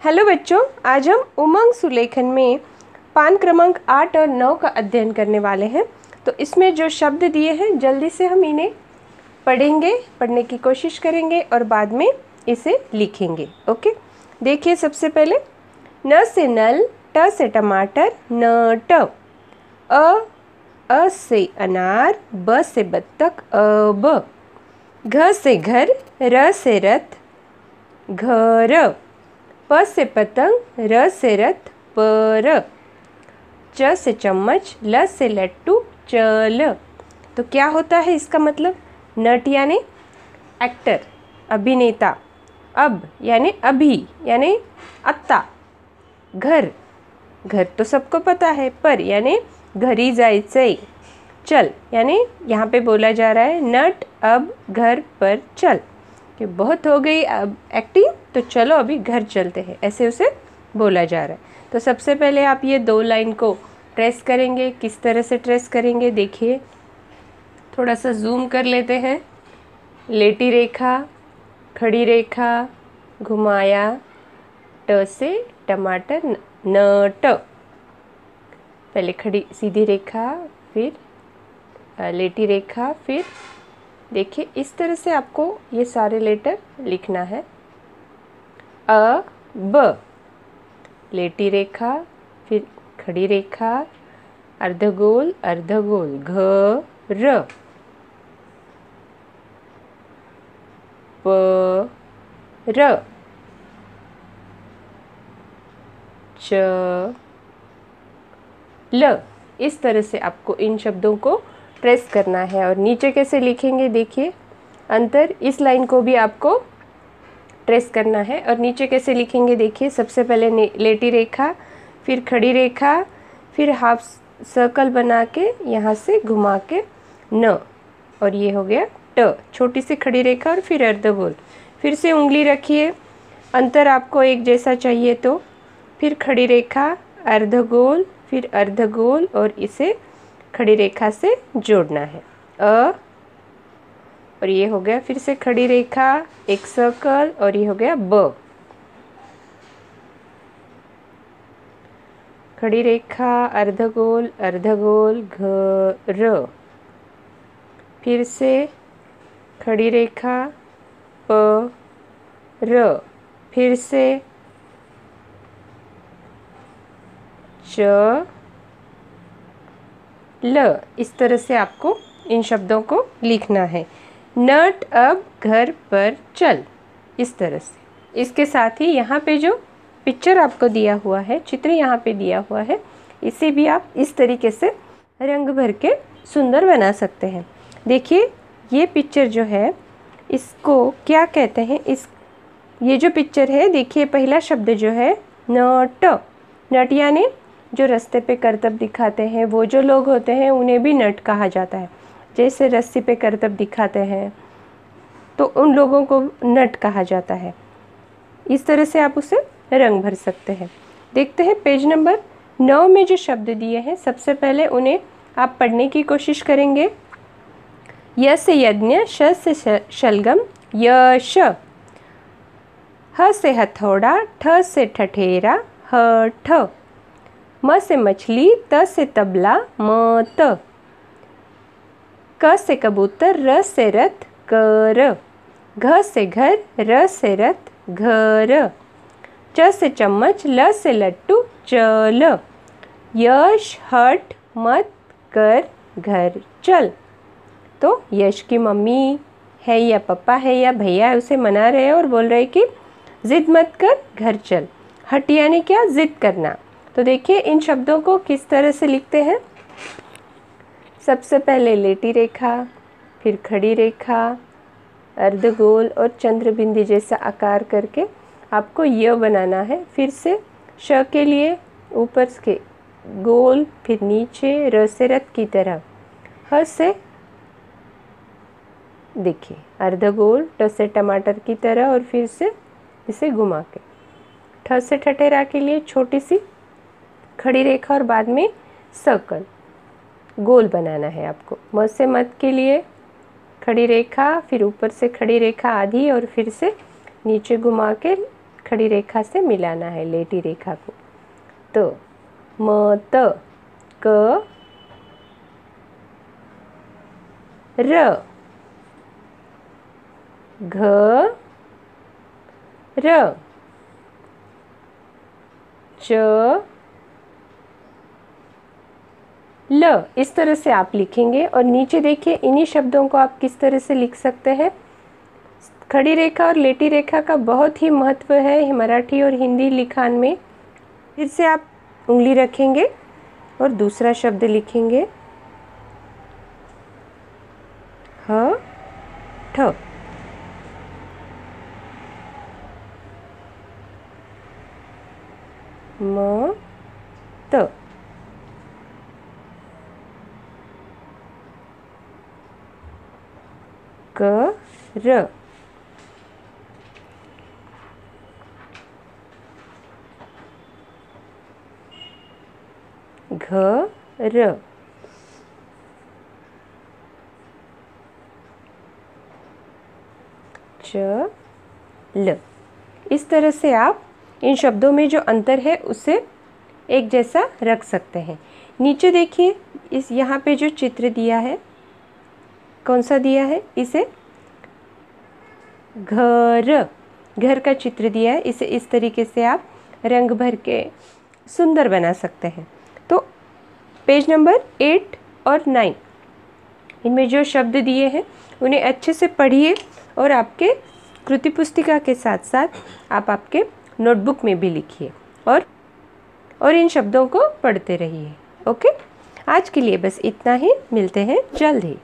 Hello बच्चों, आज हम उमंग सुलेखन में पान क्रमांक 8 और 9 का अध्ययन करने वाले हैं। तो इसमें जो शब्द दिए हैं जल्दी से हम इन्हें पढ़ेंगे, पढ़ने की कोशिश करेंगे और बाद में इसे लिखेंगे। ओके, देखिए सबसे पहले न से नल, ट से टमाटर, न ट। अ से अनार, ब से बत्तख, अब। घ से घर, र से रथ, घर। प से पतंग, र से रथ, पर। च से चम्मच, ल से लट्टू, चल। तो क्या होता है इसका मतलब? नट यानी एक्टर, अभिनेता। अब यानी अभी यानी आत्ता। घर, घर तो सबको पता है। पर यानी घरी जायचंय। चल यानी यहाँ पे बोला जा रहा है नट अब घर पर चल, कि बहुत हो गई अब एक्टिंग, तो चलो अभी घर चलते हैं, ऐसे उसे बोला जा रहा है। तो सबसे पहले आप ये दो लाइन को ट्रेस करेंगे। किस तरह से ट्रेस करेंगे देखिए, थोड़ा सा जूम कर लेते हैं। लेटी रेखा, खड़ी रेखा, घुमाया, ट से टमाटर, न ट। पहले खड़ी सीधी रेखा, फिर लेटी रेखा, फिर देखिए इस तरह से आपको ये सारे लेटर लिखना है। अ ब, लेटी रेखा, फिर खड़ी रेखा, अर्धगोल अर्धगोल, घ र, प र, च ल। इस तरह से आपको इन शब्दों को ट्रेस करना है। और नीचे कैसे लिखेंगे देखिए, अंतर इस लाइन को भी आपको ट्रेस करना है। और नीचे कैसे लिखेंगे देखिए, सबसे पहले लेटी रेखा, फिर खड़ी रेखा, फिर हाफ सर्कल बना के यहाँ से घुमा के न, और ये हो गया ट। छोटी सी खड़ी रेखा और फिर अर्धगोल, फिर से उंगली रखिए। अंतर आपको एक जैसा चाहिए तो फिर खड़ी रेखा, अर्धगोल, फिर अर्धगोल, और इसे खड़ी रेखा से जोड़ना है। और ये हो गया फिर से खड़ी रेखा, एक सर्कल, और ये हो गया ब। खड़ी रेखा, अर्धगोल अर्धगोल, घ र, फिर से खड़ी रेखा, प र, फिर से च ल। इस तरह से आपको इन शब्दों को लिखना है। नट अब घर पर चल, इस तरह से। इसके साथ ही यहाँ पे जो पिक्चर आपको दिया हुआ है, चित्र यहाँ पे दिया हुआ है, इसे भी आप इस तरीके से रंग भर के सुंदर बना सकते हैं। देखिए ये पिक्चर जो है इसको क्या कहते हैं? ये जो पिक्चर है देखिए, पहला शब्द जो है नट। नट यानी जो रास्ते पे करतब दिखाते हैं, वो जो लोग होते हैं उन्हें भी नट कहा जाता है। जैसे रस्सी पे करतब दिखाते हैं तो उन लोगों को नट कहा जाता है। इस तरह से आप उसे रंग भर सकते हैं। देखते हैं पेज नंबर 9 में जो शब्द दिए हैं, सबसे पहले उन्हें आप पढ़ने की कोशिश करेंगे। य से यज्ञ, श से शलगम, यश। ह से हथौड़ा, ठ से ठठेरा, हठ। म से मछली, त से तबला, मत। क से कबूतर, र से रथ, कर। घ से घर, र से रथ, घर। च से चम्मच, ल से लट्टू, चल। यश हट मत कर घर चल। तो यश की मम्मी है या पापा है या भैया है, उसे मना रहे हैं और बोल रहे हैं कि जिद मत कर, घर चल। हट यानी क्या? जिद करना। तो देखिए इन शब्दों को किस तरह से लिखते हैं। सबसे पहले लेटी रेखा, फिर खड़ी रेखा, अर्धगोल और चंद्र बिंदी जैसा आकार करके आपको य बनाना है। फिर से श के लिए ऊपर के गोल, फिर नीचे र से रथ की तरह, ह से देखिए अर्धगोल, ट से टमाटर की तरह, और फिर से इसे घुमा के। ठ से ठठेरा के लिए छोटी सी खड़ी रेखा और बाद में सर्कल, गोल बनाना है आपको। म से मत के लिए खड़ी रेखा, फिर ऊपर से खड़ी रेखा आधी, और फिर से नीचे घुमा के खड़ी रेखा से मिलाना है, लेटी रेखा को। तो म त क र घ र च ल। इस तरह से आप लिखेंगे। और नीचे देखिए, इन्हीं शब्दों को आप किस तरह से लिख सकते हैं। खड़ी रेखा और लेटी रेखा का बहुत ही महत्व है मराठी और हिंदी लिखान में। फिर से आप उंगली रखेंगे और दूसरा शब्द लिखेंगे ह ठ। म त क र घ र च ल। इस तरह से आप इन शब्दों में जो अंतर है उसे एक जैसा रख सकते हैं। नीचे देखिए, इस यहाँ पे जो चित्र दिया है, कौन सा दिया है, इसे घर, घर का चित्र दिया है। इसे इस तरीके से आप रंग भर के सुंदर बना सकते हैं। तो पेज नंबर 8 और 9, इनमें जो शब्द दिए हैं उन्हें अच्छे से पढ़िए और आपके कृति पुस्तिका के साथ साथ आप आपके नोटबुक में भी लिखिए और इन शब्दों को पढ़ते रहिए। ओके, आज के लिए बस इतना ही। मिलते हैं जल्द ही।